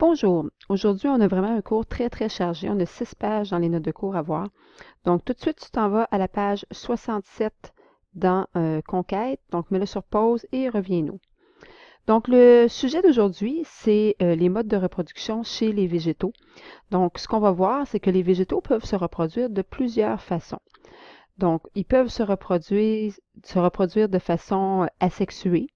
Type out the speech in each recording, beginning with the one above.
Bonjour. Aujourd'hui, on a vraiment un cours très chargé. On a 6 pages dans les notes de cours à voir. Donc, tout de suite, tu t'en vas à la page 67 dans Conquête. Donc, mets-le sur pause et reviens-nous. Donc, le sujet d'aujourd'hui, c'est les modes de reproduction chez les végétaux. Donc, ce qu'on va voir, c'est que les végétaux peuvent se reproduire de plusieurs façons. Donc, ils peuvent se reproduire de façon asexuée,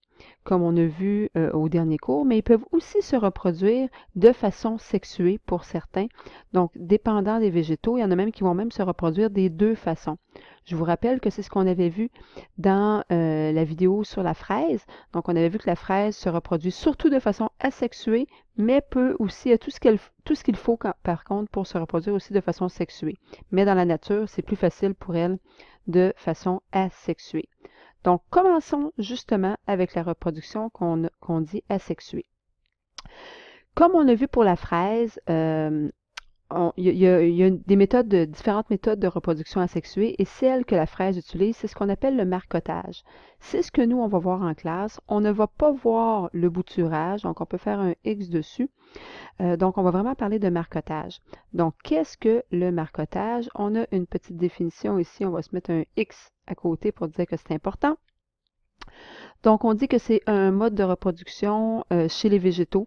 comme on a vu au dernier cours, mais ils peuvent aussi se reproduire de façon sexuée pour certains. Donc, dépendant des végétaux, il y en a même qui vont même se reproduire des deux façons. Je vous rappelle que c'est ce qu'on avait vu dans la vidéo sur la fraise. Donc, on avait vu que la fraise se reproduit surtout de façon asexuée, mais peut aussi tout ce qu'il faut par contre pour se reproduire aussi de façon sexuée. Mais dans la nature, c'est plus facile pour elle de façon asexuée. Donc, commençons justement avec la reproduction qu'on dit asexuée. Comme on a vu pour la fraise, il y a différentes méthodes de reproduction asexuée et celle que la fraise utilise, c'est ce qu'on appelle le marcottage. C'est ce que nous, on va voir en classe. On ne va pas voir le bouturage, donc on peut faire un X dessus. Donc, on va vraiment parler de marcottage. Donc, qu'est-ce que le marcottage? On a une petite définition ici. On va se mettre un X à côté pour dire que c'est important. Donc, on dit que c'est un mode de reproduction chez les végétaux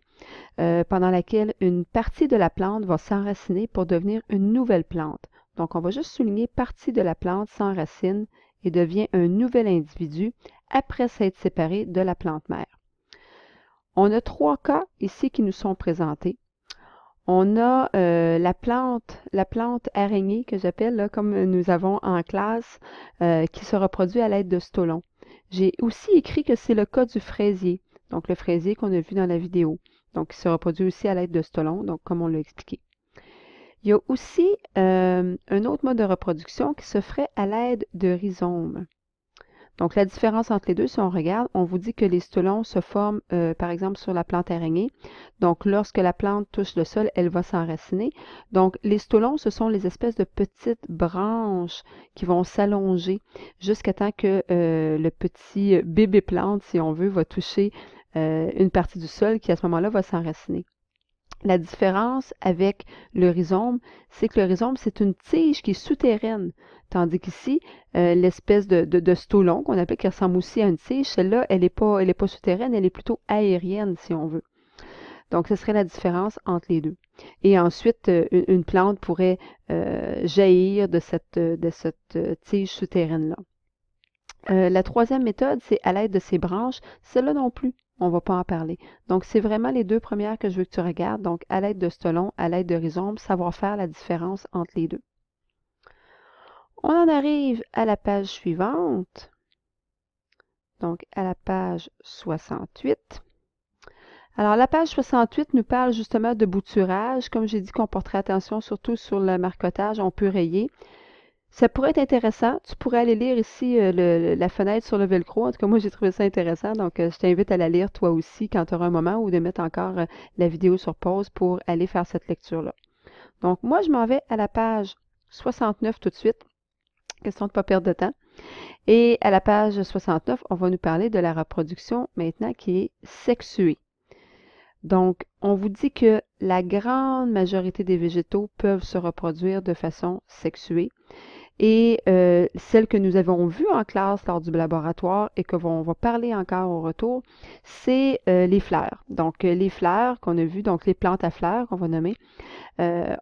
pendant laquelle une partie de la plante va s'enraciner pour devenir une nouvelle plante. Donc, on va juste souligner partie de la plante s'enracine et devient un nouvel individu après s'être séparé de la plante mère. On a 3 cas ici qui nous sont présentés. On a la plante araignée que j'appelle, comme nous avons en classe, qui se reproduit à l'aide de stolons. J'ai aussi écrit que c'est le cas du fraisier, donc le fraisier qu'on a vu dans la vidéo, donc qui se reproduit aussi à l'aide de stolons, donc comme on l'a expliqué. Il y a aussi un autre mode de reproduction qui se ferait à l'aide de rhizomes. Donc, la différence entre les deux, si on regarde, on vous dit que les stolons se forment, par exemple, sur la plante araignée. Donc, lorsque la plante touche le sol, elle va s'enraciner. Donc, les stolons, ce sont les espèces de petites branches qui vont s'allonger jusqu'à temps que le petit bébé plante, si on veut, va toucher une partie du sol qui, à ce moment-là, va s'enraciner. La différence avec le rhizome, c'est que le rhizome, c'est une tige qui est souterraine, tandis qu'ici, l'espèce de stolon qu'on appelle qui ressemble aussi à une tige, celle-là, elle n'est pas souterraine, elle est plutôt aérienne, si on veut. Donc, ce serait la différence entre les deux. Et ensuite, une plante pourrait jaillir de cette tige souterraine-là. La troisième méthode, c'est à l'aide de ces branches. Celle-là non plus, on ne va pas en parler. Donc, c'est vraiment les deux premières que je veux que tu regardes. Donc, à l'aide de stolon, à l'aide de rhizome, savoir faire la différence entre les deux. On en arrive à la page suivante. Donc, à la page 68. Alors, la page 68 nous parle justement de bouturage. Comme j'ai dit qu'on porterait attention surtout sur le marcottage, on peut rayer. Ça pourrait être intéressant. Tu pourrais aller lire ici la fenêtre sur le velcro. En tout cas, moi, j'ai trouvé ça intéressant. Donc, je t'invite à la lire toi aussi quand tu auras un moment ou de mettre encore la vidéo sur pause pour aller faire cette lecture-là. Donc, moi, je m'en vais à la page 69 tout de suite. Question de ne pas perdre de temps. Et à la page 69, on va nous parler de la reproduction maintenant qui est sexuée. Donc, on vous dit que la grande majorité des végétaux peuvent se reproduire de façon sexuée. Et celle que nous avons vue en classe lors du laboratoire et qu'on va parler encore au retour, c'est les fleurs. Donc, les fleurs qu'on a vues, donc les plantes à fleurs qu'on va nommer,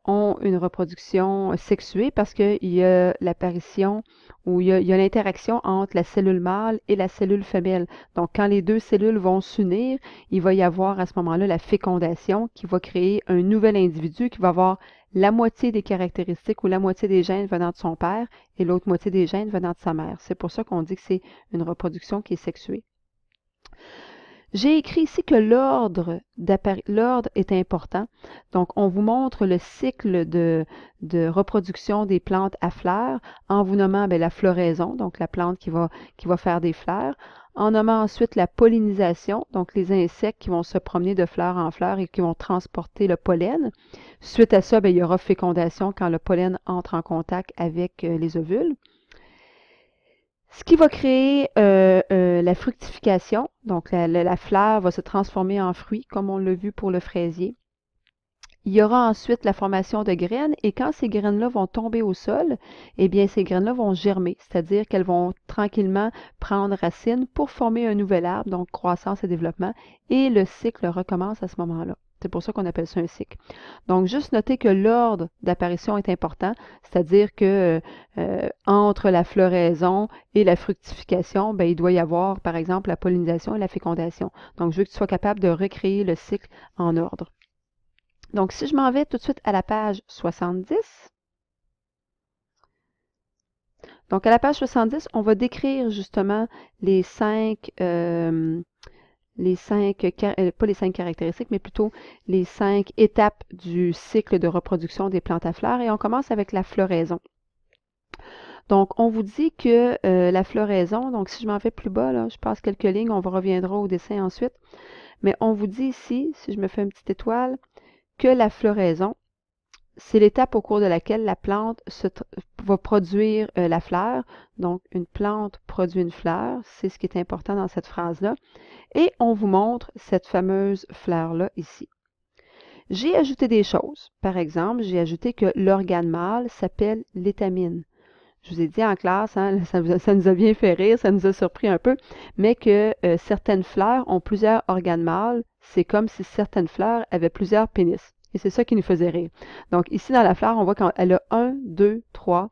ont une reproduction sexuée parce qu'il y a l'apparition ou il y a l'interaction entre la cellule mâle et la cellule femelle. Donc, quand les deux cellules vont s'unir, il va y avoir à ce moment-là la fécondation qui va créer un nouvel individu qui va avoir la moitié des caractéristiques ou la moitié des gènes venant de son père et l'autre moitié des gènes venant de sa mère. C'est pour ça qu'on dit que c'est une reproduction qui est sexuée. J'ai écrit ici que l'ordre est important. Donc, on vous montre le cycle de reproduction des plantes à fleurs en vous nommant la floraison, donc la plante qui va faire des fleurs, en nommant ensuite la pollinisation, donc les insectes qui vont se promener de fleur en fleur et qui vont transporter le pollen. Suite à ça, il y aura fécondation quand le pollen entre en contact avec les ovules. Ce qui va créer la fructification, donc la fleur va se transformer en fruit, comme on l'a vu pour le fraisier. Il y aura ensuite la formation de graines et quand ces graines-là vont tomber au sol, eh bien, ces graines-là vont germer, c'est-à-dire qu'elles vont tranquillement prendre racine pour former un nouvel arbre, donc croissance et développement, et le cycle recommence à ce moment-là. C'est pour ça qu'on appelle ça un cycle. Donc, juste noter que l'ordre d'apparition est important, c'est-à-dire que entre la floraison et la fructification, bien, il doit y avoir, par exemple, la pollinisation et la fécondation. Donc, je veux que tu sois capable de recréer le cycle en ordre. Donc, si je m'en vais tout de suite à la page 70, donc à la page 70, on va décrire justement les pas les 5 caractéristiques, mais plutôt les 5 étapes du cycle de reproduction des plantes à fleurs. Et on commence avec la floraison. Donc, on vous dit que la floraison, donc si je m'en vais plus bas, là, je passe quelques lignes, on reviendra au dessin ensuite, mais on vous dit ici, si je me fais une petite étoile, que la floraison, c'est l'étape au cours de laquelle la plante va produire la fleur. Donc, une plante produit une fleur, c'est ce qui est important dans cette phrase-là. Et on vous montre cette fameuse fleur-là ici. J'ai ajouté des choses. Par exemple, j'ai ajouté que l'organe mâle s'appelle l'étamine. Je vous ai dit en classe, hein, ça nous a bien fait rire, ça nous a surpris un peu, mais que certaines fleurs ont plusieurs organes mâles. C'est comme si certaines fleurs avaient plusieurs pénis. Et c'est ça qui nous faisait rire. Donc, ici, dans la fleur, on voit qu'elle a 1, 2, 3,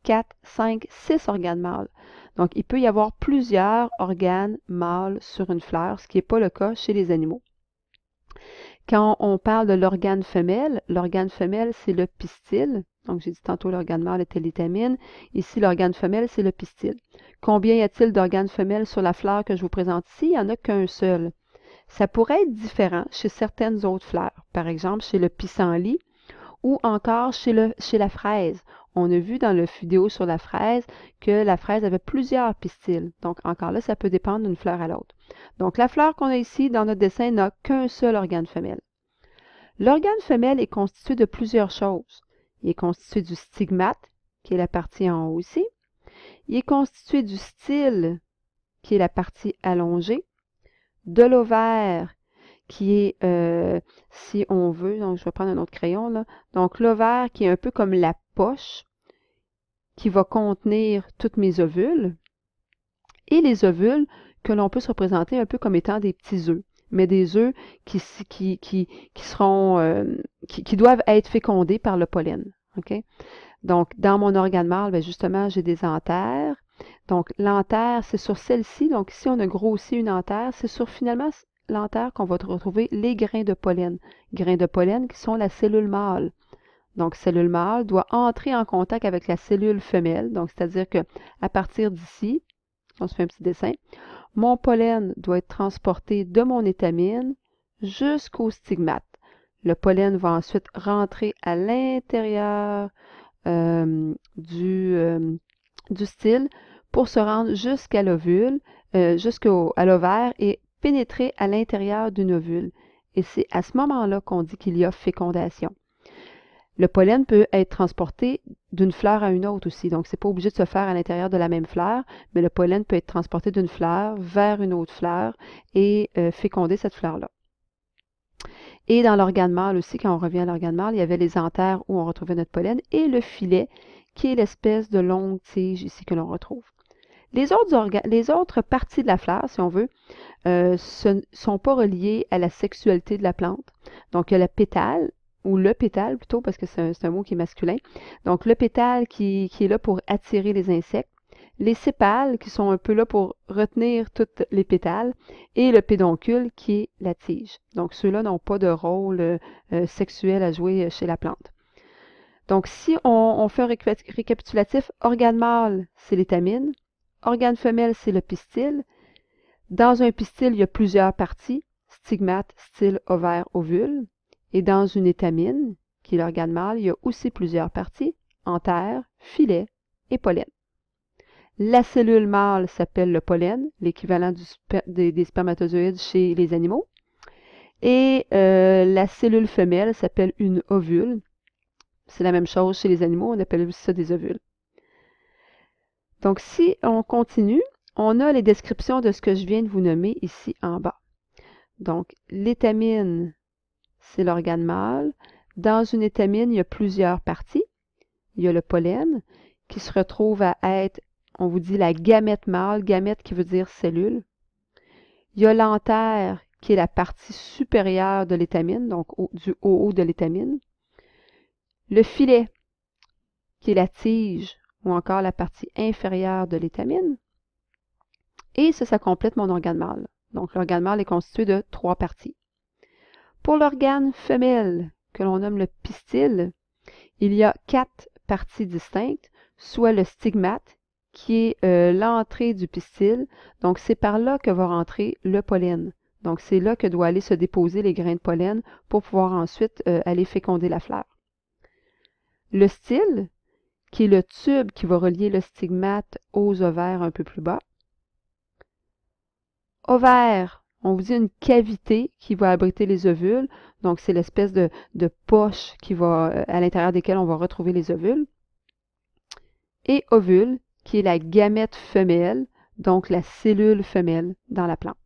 4, 5, 6 organes mâles. Donc, il peut y avoir plusieurs organes mâles sur une fleur, ce qui n'est pas le cas chez les animaux. Quand on parle de l'organe femelle, c'est le pistil. Donc, j'ai dit tantôt l'organe mâle était l'étamine. Ici, l'organe femelle, c'est le pistil. Combien y a-t-il d'organes femelles sur la fleur que je vous présente ici? Il n'y en a qu'un seul. Ça pourrait être différent chez certaines autres fleurs, par exemple chez le pissenlit ou encore chez la fraise. On a vu dans la vidéo sur la fraise que la fraise avait plusieurs pistils. Donc, encore là, ça peut dépendre d'une fleur à l'autre. Donc, la fleur qu'on a ici dans notre dessin n'a qu'un seul organe femelle. L'organe femelle est constitué de plusieurs choses. Il est constitué du stigmate, qui est la partie en haut ici. Il est constitué du style, qui est la partie allongée. De l'ovaire, qui est, si on veut, donc je vais prendre un autre crayon, là. Donc, l'ovaire qui est un peu comme la poche, qui va contenir toutes mes ovules. Et les ovules que l'on peut se représenter un peu comme étant des petits œufs, mais des œufs qui doivent être fécondés par le pollen. Okay? Donc, dans mon organe mâle, bien justement, j'ai des anthères. Donc, l'anther, c'est sur celle-ci. Donc, ici, on a grossi une anthère. C'est sur, finalement, l'anther qu'on va retrouver les grains de pollen. Grains de pollen qui sont la cellule mâle. Donc, cellule mâle doit entrer en contact avec la cellule femelle. Donc, c'est-à-dire que à partir d'ici, on se fait un petit dessin, mon pollen doit être transporté de mon étamine jusqu'au stigmate. Le pollen va ensuite rentrer à l'intérieur du style pour se rendre jusqu'à l'ovule, jusqu'à l'ovaire et pénétrer à l'intérieur d'une ovule. Et c'est à ce moment-là qu'on dit qu'il y a fécondation. Le pollen peut être transporté d'une fleur à une autre aussi. Donc, ce n'est pas obligé de se faire à l'intérieur de la même fleur, mais le pollen peut être transporté d'une fleur vers une autre fleur et féconder cette fleur-là. Et dans l'organe mâle aussi, quand on revient à l'organe mâle, il y avait les anthères où on retrouvait notre pollen et le filet, qui est l'espèce de longue tige ici que l'on retrouve. Les autres parties de la fleur, si on veut, ne sont pas reliées à la sexualité de la plante. Donc, il y a la pétale, ou le pétale plutôt, parce que c'est un mot qui est masculin. Donc, le pétale qui est là pour attirer les insectes. Les sépales qui sont un peu là pour retenir toutes les pétales. Et le pédoncule qui est la tige. Donc, ceux-là n'ont pas de rôle sexuel à jouer chez la plante. Donc, si on fait un récapitulatif, organe mâle, c'est l'étamine. Organe femelle, c'est le pistil. Dans un pistil, il y a plusieurs parties. Stigmate, style, ovaire, ovule. Et dans une étamine, qui est l'organe mâle, il y a aussi plusieurs parties, anthère, filet et pollen. La cellule mâle s'appelle le pollen, l'équivalent des spermatozoïdes chez les animaux. Et la cellule femelle s'appelle une ovule. C'est la même chose chez les animaux, on appelle aussi ça des ovules. Donc, si on continue, on a les descriptions de ce que je viens de vous nommer ici en bas. Donc, l'étamine, c'est l'organe mâle. Dans une étamine, il y a plusieurs parties. Il y a le pollen qui se retrouve à être, on vous dit, la gamète mâle, gamète qui veut dire cellule. Il y a l'antère qui est la partie supérieure de l'étamine, donc du haut de l'étamine. Le filet qui est la tige ou encore la partie inférieure de l'étamine. Et ça complète mon organe mâle. Donc l'organe mâle est constitué de 3 parties. Pour l'organe femelle, que l'on nomme le pistil, il y a 4 parties distinctes, soit le stigmate, qui est l'entrée du pistil. Donc, c'est par là que va rentrer le pollen. Donc, c'est là que doit aller se déposer les grains de pollen pour pouvoir ensuite aller féconder la fleur. Le style, qui est le tube qui va relier le stigmate aux ovaires un peu plus bas. Ovaire, on vous dit une cavité qui va abriter les ovules. Donc, c'est l'espèce de poche qui va, à l'intérieur desquelles on va retrouver les ovules. Et ovule, qui est la gamète femelle, donc la cellule femelle dans la plante.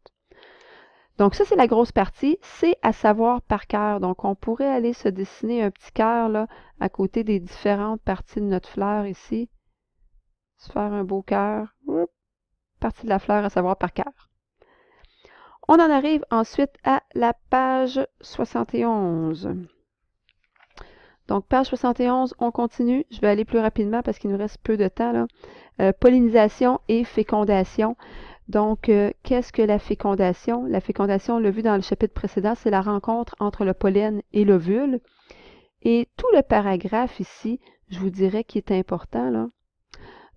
Donc ça, c'est la grosse partie. C'est à savoir par cœur. Donc, on pourrait aller se dessiner un petit cœur là, à côté des différentes parties de notre fleur ici. Se faire un beau cœur. Partie de la fleur à savoir par cœur. On en arrive ensuite à la page 71. Donc, page 71, on continue. Je vais aller plus rapidement parce qu'il nous reste peu de temps, là. Pollinisation et fécondation. Donc, qu'est-ce que la fécondation? La fécondation, on l'a vu dans le chapitre précédent, c'est la rencontre entre le pollen et l'ovule. Et tout le paragraphe ici, je vous dirais qu'il est important, là.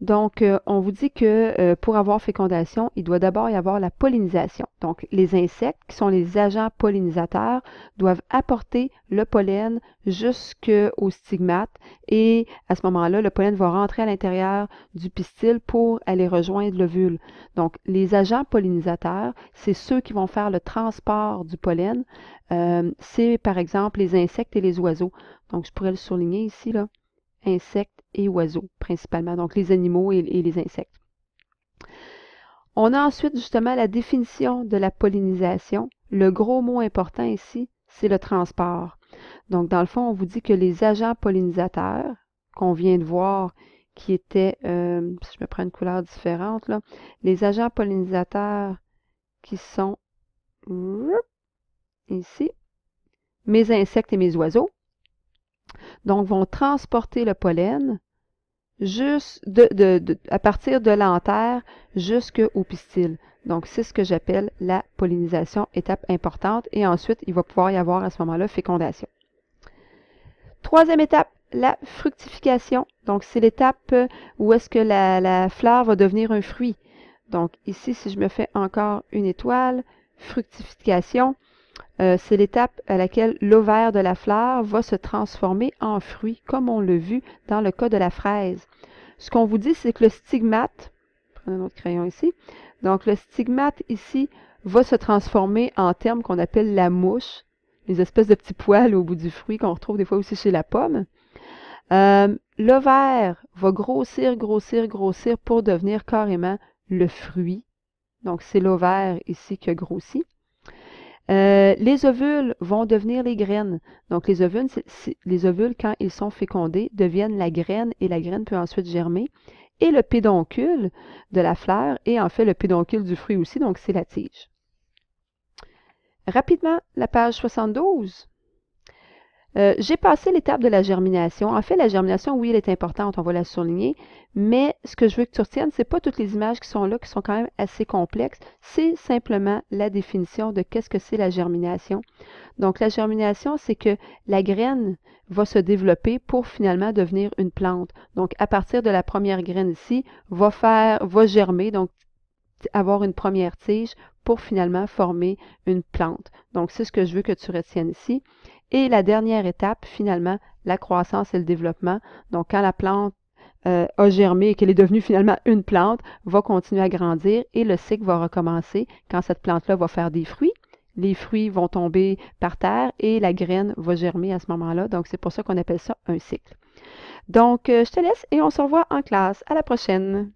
Donc, on vous dit que pour avoir fécondation, il doit d'abord y avoir la pollinisation. Donc, les insectes, qui sont les agents pollinisateurs, doivent apporter le pollen jusqu'au stigmate et à ce moment-là, le pollen va rentrer à l'intérieur du pistil pour aller rejoindre l'ovule. Donc, les agents pollinisateurs, c'est ceux qui vont faire le transport du pollen. C'est par exemple les insectes et les oiseaux. Donc, je pourrais le souligner ici, là. Insectes et oiseaux, principalement, donc les animaux et les insectes. On a ensuite justement la définition de la pollinisation. Le gros mot important ici, c'est le transport. Donc, dans le fond, on vous dit que les agents pollinisateurs, qu'on vient de voir, qui étaient, si je me prends une couleur différente, là, les agents pollinisateurs qui sont ici, mes insectes et mes oiseaux, donc vont transporter le pollen juste à partir de l'antère jusqu'au pistil. Donc, c'est ce que j'appelle la pollinisation, étape importante. Et ensuite, il va pouvoir y avoir à ce moment-là fécondation. Troisième étape, la fructification. Donc, c'est l'étape où est-ce que la fleur va devenir un fruit. Donc, ici, si je me fais encore une étoile, fructification, c'est l'étape à laquelle l'ovaire de la fleur va se transformer en fruit, comme on l'a vu dans le cas de la fraise. Ce qu'on vous dit, c'est que le stigmate, prenez un autre crayon ici, donc le stigmate ici va se transformer en terme qu'on appelle la mouche, les espèces de petits poils au bout du fruit qu'on retrouve des fois aussi chez la pomme. L'ovaire va grossir, grossir, grossir pour devenir carrément le fruit. Donc, c'est l'ovaire ici qui a grossi. Les ovules vont devenir les graines. Donc, les ovules, quand ils sont fécondés, deviennent la graine et la graine peut ensuite germer. Et le pédoncule de la fleur est en fait le pédoncule du fruit aussi, donc c'est la tige. Rapidement, la page 72. J'ai passé l'étape de la germination. En fait, la germination, oui, elle est importante, on va la souligner, mais ce que je veux que tu retiennes, ce n'est pas toutes les images qui sont là, qui sont quand même assez complexes, c'est simplement la définition de qu'est-ce que c'est la germination. Donc, la germination, c'est que la graine va se développer pour finalement devenir une plante. Donc, à partir de la première graine ici, va germer, donc avoir une première tige pour finalement former une plante. Donc, c'est ce que je veux que tu retiennes ici. Et la dernière étape, finalement, la croissance et le développement. Donc, quand la plante a germé et qu'elle est devenue finalement une plante, va continuer à grandir et le cycle va recommencer quand cette plante-là va faire des fruits. Les fruits vont tomber par terre et la graine va germer à ce moment-là. Donc, c'est pour ça qu'on appelle ça un cycle. Donc, je te laisse et on se revoit en classe. À la prochaine!